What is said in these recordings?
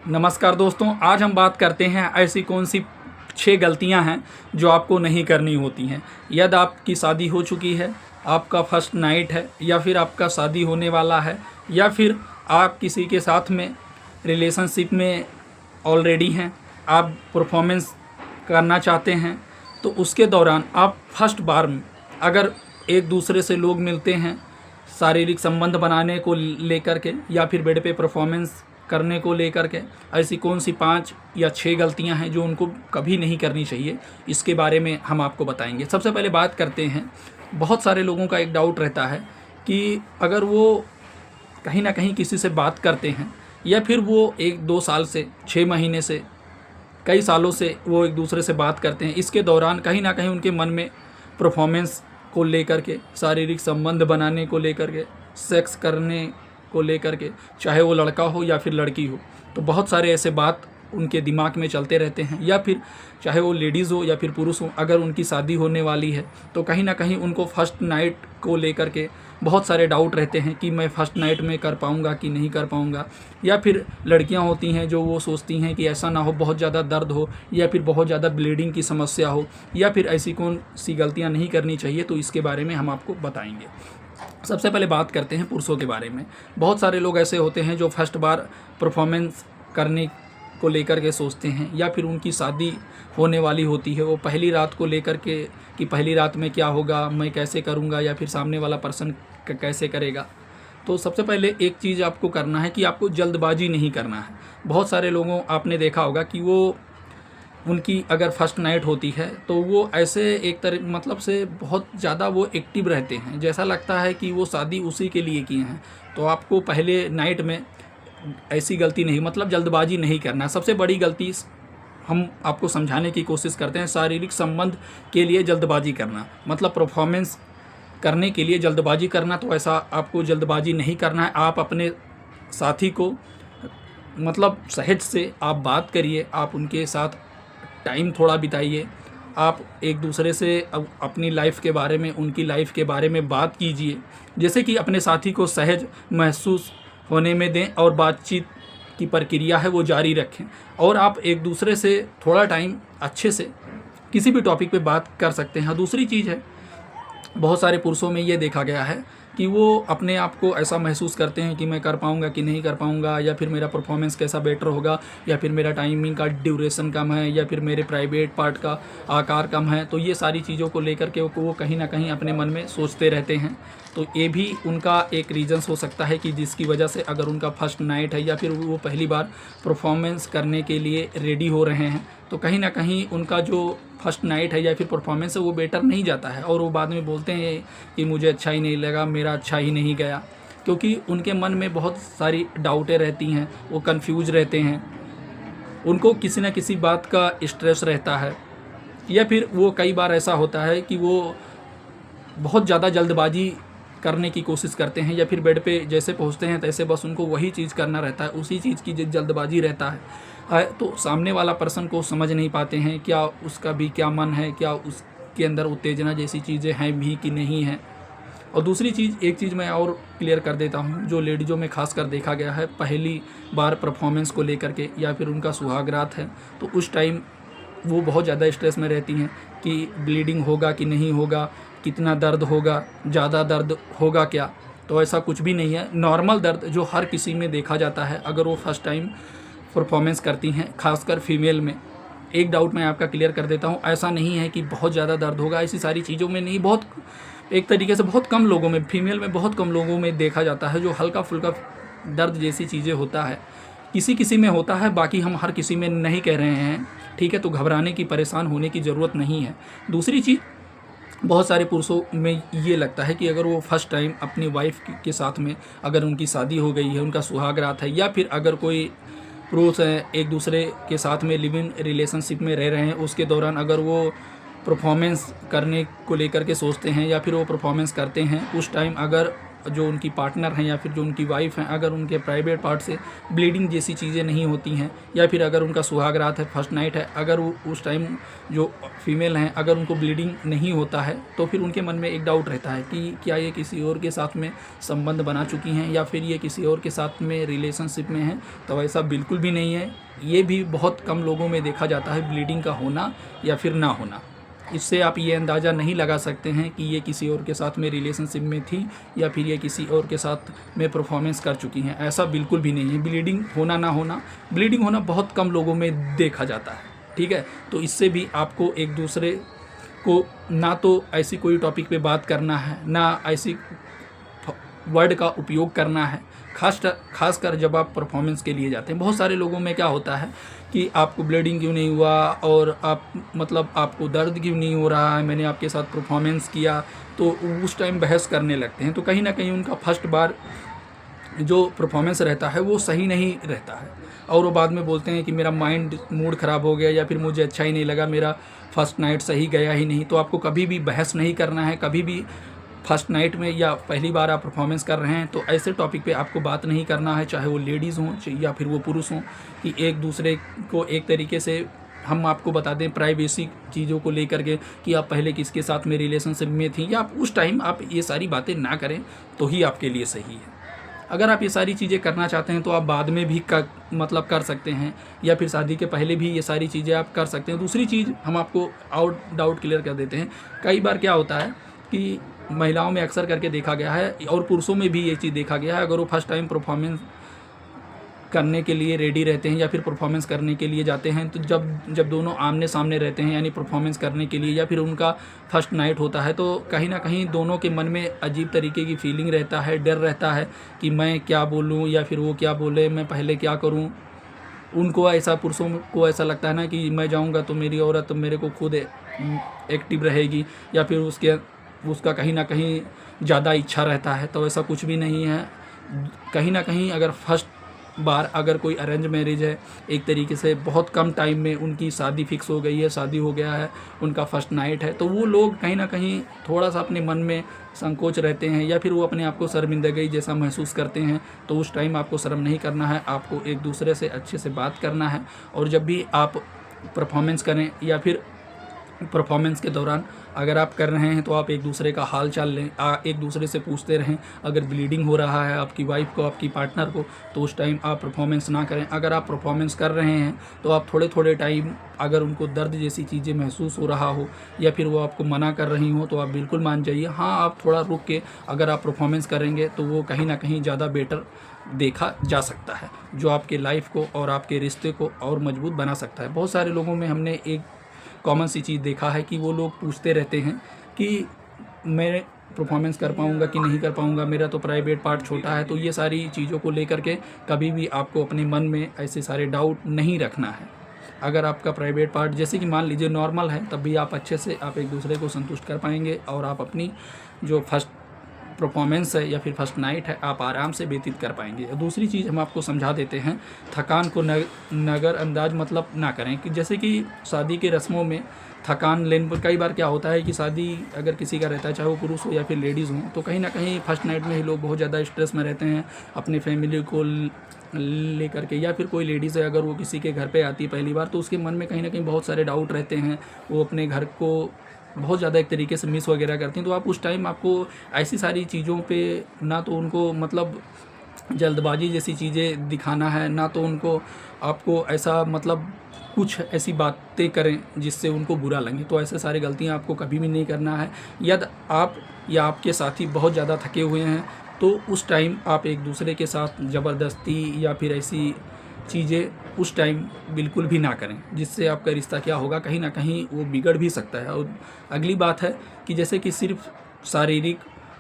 नमस्कार दोस्तों, आज हम बात करते हैं ऐसी कौन सी 6 गलतियां हैं जो आपको नहीं करनी होती हैं। यदि आपकी शादी हो चुकी है, आपका फर्स्ट नाइट है, या फिर आपका शादी होने वाला है, या फिर आप किसी के साथ में रिलेशनशिप में ऑलरेडी हैं, आप परफॉर्मेंस करना चाहते हैं, तो उसके दौरान आप फर्स्ट बार में अगर एक दूसरे से लोग मिलते हैं शारीरिक संबंध बनाने को लेकर के या फिर बेड पे परफॉर्मेंस करने को लेकर के, ऐसी कौन सी 5 या 6 गलतियां हैं जो उनको कभी नहीं करनी चाहिए, इसके बारे में हम आपको बताएंगे। सबसे पहले बात करते हैं, बहुत सारे लोगों का एक डाउट रहता है कि अगर वो कहीं ना कहीं किसी से बात करते हैं या फिर वो 1-2 साल से 6 महीने से कई सालों से वो एक दूसरे से बात करते हैं, इसके दौरान कहीं ना कहीं उनके मन में परफॉर्मेंस को लेकर के, शारीरिक संबंध बनाने को लेकर के, सेक्स करने को लेकर के, चाहे वो लड़का हो या फिर लड़की हो, तो बहुत सारे ऐसे बात उनके दिमाग में चलते रहते हैं। या फिर चाहे वो लेडीज़ हो या फिर पुरुष हो, अगर उनकी शादी होने वाली है तो कहीं ना कहीं उनको फर्स्ट नाइट को लेकर के बहुत सारे डाउट रहते हैं कि मैं फ़र्स्ट नाइट में कर पाऊँगा कि नहीं कर पाऊँगा। या फिर लड़कियां होती हैं जो वो सोचती हैं कि ऐसा ना हो बहुत ज़्यादा दर्द हो या फिर बहुत ज़्यादा ब्लीडिंग की समस्या हो, या फिर ऐसी कौन सी गलतियां नहीं करनी चाहिए, तो इसके बारे में हम आपको बताएंगे। सबसे पहले बात करते हैं पुरुषों के बारे में। बहुत सारे लोग ऐसे होते हैं जो फर्स्ट बार परफॉर्मेंस करने को लेकर के सोचते हैं, या फिर उनकी शादी होने वाली होती है, वो पहली रात को लेकर के कि पहली रात में क्या होगा, मैं कैसे करूँगा, या फिर सामने वाला पर्सन कैसे करेगा। तो सबसे पहले एक चीज़ आपको करना है कि आपको जल्दबाजी नहीं करना है। बहुत सारे लोगों आपने देखा होगा कि वो उनकी अगर फर्स्ट नाइट होती है तो वो ऐसे एक तरह मतलब से बहुत ज़्यादा वो एक्टिव रहते हैं, जैसा लगता है कि वो शादी उसी के लिए किए हैं। तो आपको पहले नाइट में ऐसी गलती नहीं, मतलब जल्दबाजी नहीं करना। सबसे बड़ी गलती हम आपको समझाने की कोशिश करते हैं, शारीरिक संबंध के लिए जल्दबाजी करना, मतलब परफॉर्मेंस करने के लिए जल्दबाजी करना। तो ऐसा आपको जल्दबाजी नहीं करना है। आप अपने साथी को मतलब सहज से आप बात करिए, आप उनके साथ टाइम थोड़ा बिताइए, आप एक दूसरे से अपनी लाइफ के बारे में, उनकी लाइफ के बारे में बात कीजिए, जैसे कि अपने साथी को सहज महसूस होने में दें और बातचीत की प्रक्रिया है वो जारी रखें। और आप एक दूसरे से थोड़ा टाइम अच्छे से किसी भी टॉपिक पे बात कर सकते हैं। दूसरी चीज़ है, बहुत सारे पुरुषों में ये देखा गया है कि वो अपने आप को ऐसा महसूस करते हैं कि मैं कर पाऊँगा कि नहीं कर पाऊँगा, या फिर मेरा परफॉर्मेंस कैसा बेटर होगा, या फिर मेरा टाइमिंग का ड्यूरेशन कम है, या फिर मेरे प्राइवेट पार्ट का आकार कम है। तो ये सारी चीज़ों को लेकर के वो कहीं ना कहीं अपने मन में सोचते रहते हैं। तो ये भी उनका एक रीज़न्स हो सकता है कि जिसकी वजह से अगर उनका फर्स्ट नाइट है या फिर वो पहली बार परफॉर्मेंस करने के लिए रेडी हो रहे हैं, तो कहीं ना कहीं उनका जो फर्स्ट नाइट है या फिर परफॉर्मेंस है वो बेटर नहीं जाता है, और वो बाद में बोलते हैं कि मुझे अच्छा ही नहीं लगा, मेरा अच्छा ही नहीं गया, क्योंकि उनके मन में बहुत सारी डाउटें रहती हैं, वो कंफ्यूज रहते हैं, उनको किसी न किसी बात का स्ट्रेस रहता है। या फिर वो कई बार ऐसा होता है कि वो बहुत ज़्यादा जल्दबाजी करने की कोशिश करते हैं, या फिर बेड पे जैसे पहुंचते हैं तैसे बस उनको वही चीज़ करना रहता है, उसी चीज़ की जल्दबाजी रहता है। तो सामने वाला पर्सन को समझ नहीं पाते हैं क्या उसका भी क्या मन है, क्या उसके अंदर उत्तेजना जैसी चीज़ें हैं भी कि नहीं हैं। और दूसरी चीज़, एक चीज़ मैं और क्लियर कर देता हूँ, जो लेडीज़ों में खास कर देखा गया है, पहली बार परफॉर्मेंस को लेकर के या फिर उनका सुहागरात है, तो उस टाइम वो बहुत ज़्यादा स्ट्रेस में रहती हैं कि ब्लीडिंग होगा कि नहीं होगा, कितना दर्द होगा, ज़्यादा दर्द होगा क्या। तो ऐसा कुछ भी नहीं है, नॉर्मल दर्द जो हर किसी में देखा जाता है अगर वो फर्स्ट टाइम परफॉर्मेंस करती हैं, खासकर फीमेल में। एक डाउट मैं आपका क्लियर कर देता हूँ, ऐसा नहीं है कि बहुत ज़्यादा दर्द होगा, ऐसी सारी चीज़ों में नहीं, बहुत एक तरीके से बहुत कम लोगों में, फीमेल में बहुत कम लोगों में देखा जाता है जो हल्का फुल्का दर्द जैसी चीज़ें होता है, किसी किसी में होता है, बाकी हम हर किसी में नहीं कह रहे हैं, ठीक है। तो घबराने की, परेशान होने की ज़रूरत नहीं है। दूसरी चीज़, बहुत सारे पुरुषों में ये लगता है कि अगर वो फर्स्ट टाइम अपनी वाइफ के साथ में, अगर उनकी शादी हो गई है, उनका सुहागरात है, या फिर अगर कोई पुरुष है एक दूसरे के साथ में लिव इन रिलेशनशिप में रह रहे हैं, उसके दौरान अगर वो परफॉर्मेंस करने को लेकर के सोचते हैं या फिर वो परफॉर्मेंस करते हैं, उस टाइम अगर जो उनकी पार्टनर हैं या फिर जो उनकी वाइफ हैं, अगर उनके प्राइवेट पार्ट से ब्लीडिंग जैसी चीज़ें नहीं होती हैं, या फिर अगर उनका सुहाग रात है, फर्स्ट नाइट है, अगर वो उस टाइम जो फीमेल हैं अगर उनको ब्लीडिंग नहीं होता है, तो फिर उनके मन में एक डाउट रहता है कि क्या ये किसी और के साथ में संबंध बना चुकी हैं या फिर ये किसी और के साथ में रिलेशनशिप में हैं। तो ऐसा बिल्कुल भी नहीं है। ये भी बहुत कम लोगों में देखा जाता है, ब्लीडिंग का होना या फिर ना होना। इससे आप ये अंदाज़ा नहीं लगा सकते हैं कि ये किसी और के साथ में रिलेशनशिप में थी या फिर ये किसी और के साथ में परफॉर्मेंस कर चुकी हैं। ऐसा बिल्कुल भी नहीं है। ब्लीडिंग होना ना होना, ब्लीडिंग होना बहुत कम लोगों में देखा जाता है, ठीक है। तो इससे भी आपको एक दूसरे को ना तो ऐसी कोई टॉपिक पे बात करना है, ना ऐसी वर्ड का उपयोग करना है, खासकर जब आप परफॉर्मेंस के लिए जाते हैं। बहुत सारे लोगों में क्या होता है कि आपको ब्लीडिंग क्यों नहीं हुआ और आप मतलब आपको दर्द क्यों नहीं हो रहा है, मैंने आपके साथ परफॉर्मेंस किया, तो उस टाइम बहस करने लगते हैं। तो कहीं ना कहीं उनका फर्स्ट बार जो परफॉर्मेंस रहता है वो सही नहीं रहता है, और वो बाद में बोलते हैं कि मेरा मूड ख़राब हो गया या फिर मुझे अच्छा ही नहीं लगा, मेरा फर्स्ट नाइट सही गया ही नहीं। तो आपको कभी भी बहस नहीं करना है, कभी भी फर्स्ट नाइट में या पहली बार आप परफॉर्मेंस कर रहे हैं तो ऐसे टॉपिक पे आपको बात नहीं करना है, चाहे वो लेडीज़ हों या फिर वो पुरुष हों, कि एक दूसरे को एक तरीके से हम आपको बता दें प्राइवेसी चीज़ों को लेकर के कि आप पहले किसके साथ में रिलेशनशिप में थी, या आप उस टाइम आप ये सारी बातें ना करें तो ही आपके लिए सही है। अगर आप ये सारी चीज़ें करना चाहते हैं तो आप बाद में भी कर सकते हैं, या फिर शादी के पहले भी ये सारी चीज़ें आप कर सकते हैं। दूसरी चीज़ हम आपको डाउट क्लियर कर देते हैं। कई बार क्या होता है कि महिलाओं में अक्सर करके देखा गया है और पुरुषों में भी ये चीज़ देखा गया है, अगर वो फर्स्ट टाइम परफॉर्मेंस करने के लिए रेडी रहते हैं या फिर परफॉर्मेंस करने के लिए जाते हैं, तो जब दोनों आमने सामने रहते हैं यानी परफॉर्मेंस करने के लिए या फिर उनका फर्स्ट नाइट होता है, तो कहीं ना कहीं दोनों के मन में अजीब तरीके की फीलिंग रहता है, डर रहता है कि मैं क्या बोलूँ या फिर वो क्या बोले, मैं पहले क्या करूँ। उनको ऐसा, पुरुषों को ऐसा लगता है ना कि मैं जाऊँगा तो मेरी औरत मेरे को खुद एक्टिव रहेगी, या फिर उसका कहीं ना कहीं ज़्यादा इच्छा रहता है। तो ऐसा कुछ भी नहीं है। कहीं ना कहीं अगर फर्स्ट बार अगर कोई अरेंज मैरिज है, एक तरीके से बहुत कम टाइम में उनकी शादी फिक्स हो गई है, शादी हो गया है, उनका फर्स्ट नाइट है, तो वो लोग कहीं ना कहीं थोड़ा सा अपने मन में संकोच रहते हैं या फिर वो अपने आप को शर्मिंदगी जैसा महसूस करते हैं। तो उस टाइम आपको शर्म नहीं करना है, आपको एक दूसरे से अच्छे से बात करना है। और जब भी आप परफॉर्मेंस करें या फिर परफॉर्मेंस के दौरान अगर आप कर रहे हैं तो आप एक दूसरे का हाल चाल लें, एक दूसरे से पूछते रहें। अगर ब्लीडिंग हो रहा है आपकी वाइफ को, आपकी पार्टनर को, तो उस टाइम आप परफॉर्मेंस ना करें। अगर आप परफॉर्मेंस कर रहे हैं तो आप थोड़े थोड़े टाइम, अगर उनको दर्द जैसी चीज़ें महसूस हो रहा हो या फिर वो आपको मना कर रही हो तो आप बिल्कुल मान जाइए। हाँ, आप थोड़ा रुक के अगर आप परफॉर्मेंस करेंगे तो वो कहीं ना कहीं ज़्यादा बेटर देखा जा सकता है, जो आपके लाइफ को और आपके रिश्ते को और मजबूत बना सकता है। बहुत सारे लोगों में हमने एक कॉमन सी चीज़ देखा है कि वो लोग पूछते रहते हैं कि मैं परफॉर्मेंस कर पाऊँगा कि नहीं कर पाऊँगा, मेरा तो प्राइवेट पार्ट छोटा है। तो ये सारी चीज़ों को लेकर के कभी भी आपको अपने मन में ऐसे सारे डाउट नहीं रखना है। अगर आपका प्राइवेट पार्ट जैसे कि मान लीजिए नॉर्मल है, तब भी आप अच्छे से आप एक दूसरे को संतुष्ट कर पाएंगे और आप अपनी जो फर्स्ट परफॉर्मेंस है या फिर फर्स्ट नाइट है आप आराम से व्यतीत कर पाएंगे। दूसरी चीज़ हम आपको समझा देते हैं, थकान को नज़रअंदाज मतलब ना करें। कि जैसे कि शादी के रस्मों में थकान लेने पर कई बार क्या होता है कि शादी अगर किसी का रहता है, चाहे वो पुरुष हो या फिर लेडीज़ हो, तो कहीं ना कहीं फर्स्ट नाइट में ही लोग बहुत ज़्यादा स्ट्रेस में रहते हैं अपनी फैमिली को लेकर के। या फिर कोई लेडीज़ है अगर वो किसी के घर पे आती है पहली बार, तो उसके मन में कहीं ना कहीं बहुत सारे डाउट रहते हैं, वो अपने घर को बहुत ज़्यादा एक तरीके से मिस वगैरह करती हैं। तो आप उस टाइम आपको ऐसी सारी चीज़ों पे ना तो उनको मतलब जल्दबाजी जैसी चीज़ें दिखाना है, ना तो उनको आपको ऐसा मतलब कुछ ऐसी बातें करें जिससे उनको बुरा लगे। तो ऐसे सारी गलतियां आपको कभी भी नहीं करना है। यदि आप या आपके साथी बहुत ज़्यादा थके हुए हैं तो उस टाइम आप एक दूसरे के साथ ज़बरदस्ती या फिर ऐसी चीज़ें उस टाइम बिल्कुल भी ना करें, जिससे आपका रिश्ता क्या होगा, कहीं ना कहीं वो बिगड़ भी सकता है। और अगली बात है कि जैसे कि सिर्फ शारीरिक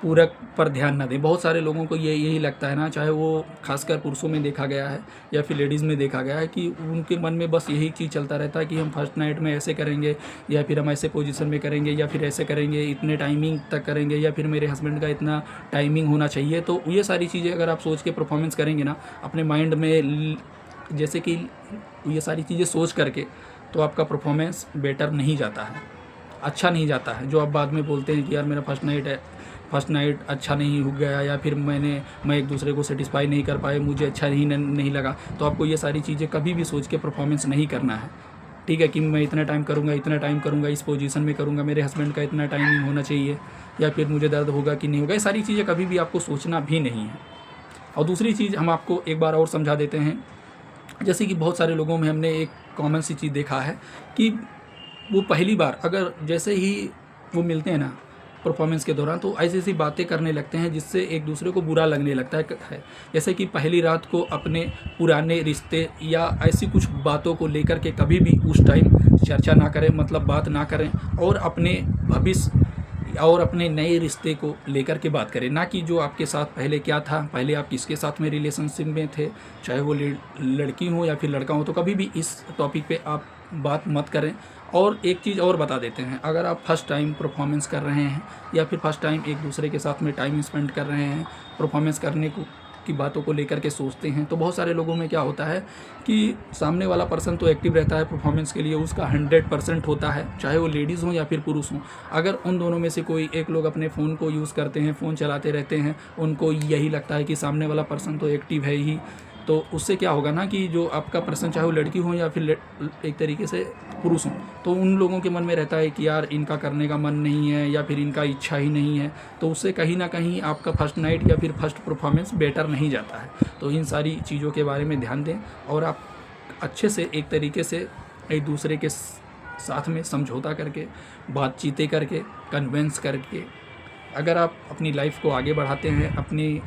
पूरक पर ध्यान ना दें। बहुत सारे लोगों को यही लगता है ना, चाहे वो खासकर पुरुषों में देखा गया है या फिर लेडीज़ में देखा गया है, कि उनके मन में बस यही चीज़ चलता रहता है कि हम फर्स्ट नाइट में ऐसे करेंगे या फिर हम ऐसे पोजीशन में करेंगे या फिर ऐसे करेंगे, इतने टाइमिंग तक करेंगे या फिर मेरे हस्बैंड का इतना टाइमिंग होना चाहिए। तो ये सारी चीज़ें अगर आप सोच के परफॉर्मेंस करेंगे ना अपने माइंड में, जैसे कि ये सारी चीज़ें सोच करके, तो आपका परफॉर्मेंस बेटर नहीं जाता है, अच्छा नहीं जाता है। जो आप बाद में बोलते हैं कि यार मेरा फर्स्ट नाइट है, फर्स्ट नाइट अच्छा नहीं हो गया, या फिर मैं एक दूसरे को सेटिस्फाई नहीं कर पाए, मुझे अच्छा नहीं लगा, तो आपको ये सारी चीज़ें कभी भी सोच के परफॉर्मेंस नहीं करना है। ठीक है कि मैं इतना टाइम करूँगा, इस पोजीशन में करूँगा, मेरे हस्बैंड का इतना टाइमिंग होना चाहिए, या फिर मुझे दर्द होगा कि नहीं होगा, ये सारी चीज़ें कभी भी आपको सोचना भी नहीं है। और दूसरी चीज़ हम आपको एक बार और समझा देते हैं, जैसे कि बहुत सारे लोगों में हमने एक कॉमन सी चीज़ देखा है कि वो पहली बार अगर जैसे ही वो मिलते हैं ना परफॉर्मेंस के दौरान, तो ऐसी ऐसी बातें करने लगते हैं जिससे एक दूसरे को बुरा लगने लगता है। जैसे कि पहली रात को अपने पुराने रिश्ते या ऐसी कुछ बातों को लेकर के कभी भी उस टाइम चर्चा ना करें, मतलब बात ना करें, और अपने भविष्य और अपने नए रिश्ते को लेकर के बात करें, ना कि जो आपके साथ पहले क्या था, पहले आप किसके साथ में रिलेशनशिप में थे, चाहे वो लड़की हो या फिर लड़का हो, तो कभी भी इस टॉपिक पे आप बात मत करें। और एक चीज़ और बता देते हैं, अगर आप फर्स्ट टाइम परफॉर्मेंस कर रहे हैं या फिर फर्स्ट टाइम एक दूसरे के साथ में टाइम स्पेंड कर रहे हैं, परफॉर्मेंस करने की बातों को लेकर के सोचते हैं, तो बहुत सारे लोगों में क्या होता है कि सामने वाला पर्सन तो एक्टिव रहता है परफॉर्मेंस के लिए, उसका 100% होता है, चाहे वो लेडीज़ हो या फिर पुरुष हो। अगर उन दोनों में से कोई एक लोग अपने फ़ोन को यूज़ करते हैं, फ़ोन चलाते रहते हैं, उनको यही लगता है कि सामने वाला पर्सन तो एक्टिव है ही, तो उससे क्या होगा ना कि जो आपका पर्सन, चाहे वो लड़की हो या फिर एक तरीके से पुरुष हो, तो उन लोगों के मन में रहता है कि यार इनका करने का मन नहीं है या फिर इनका इच्छा ही नहीं है, तो उससे कहीं ना कहीं आपका फर्स्ट नाइट या फिर फर्स्ट परफॉर्मेंस बेटर नहीं जाता है। तो इन सारी चीज़ों के बारे में ध्यान दें और आप अच्छे से एक तरीके से एक दूसरे के साथ में समझौता करके, बातचीतें करके, कन्विंस करके अगर आप अपनी लाइफ को आगे बढ़ाते हैं, अपनी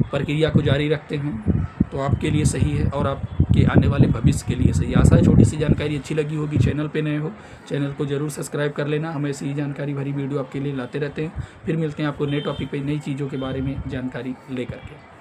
प्रक्रिया को जारी रखते हैं, तो आपके लिए सही है और आपके आने वाले भविष्य के लिए सही। आशा है छोटी सी जानकारी अच्छी लगी होगी। चैनल पे नए हो, चैनल को ज़रूर सब्सक्राइब कर लेना। हम ऐसी ही जानकारी भरी वीडियो आपके लिए लाते रहते हैं। फिर मिलते हैं आपको नए टॉपिक पे, नई चीज़ों के बारे में जानकारी लेकर के।